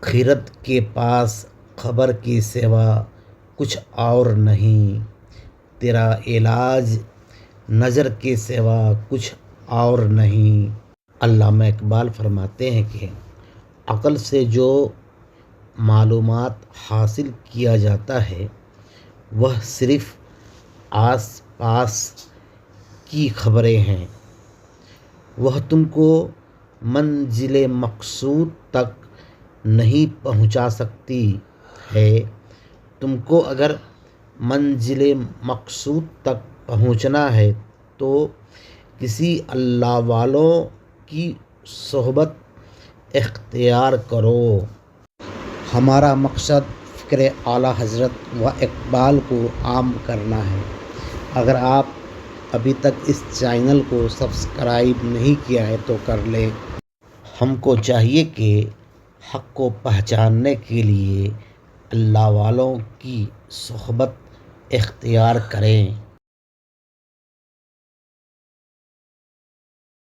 خرد کے پاس خبر کے سوا کچھ اور نہیں، تیرا علاج نظر کے سوا کچھ اور نہیں۔ علامہ اقبال فرماتے ہیں کہ عقل سے جو معلومات حاصل کیا جاتا ہے وہ صرف آس پاس کی خبریں ہیں، وہ تم کو منزل مقصود تک نہیں پہنچا سکتی ہے۔ تم کو اگر منزل مقصود تک پہنچنا ہے تو کسی اللہ والوں کی صحبت اختیار کرو۔ ہمارا مقصد فکر اعلیٰ حضرت و اقبال کو عام کرنا ہے۔ اگر آپ ابھی تک اس چینل کو سبسکرائب نہیں کیا ہے تو کر لیں۔ ہم کو چاہیے کہ حق کو پہچاننے کے لیے اللہ والوں کی صحبت اختیار کریں۔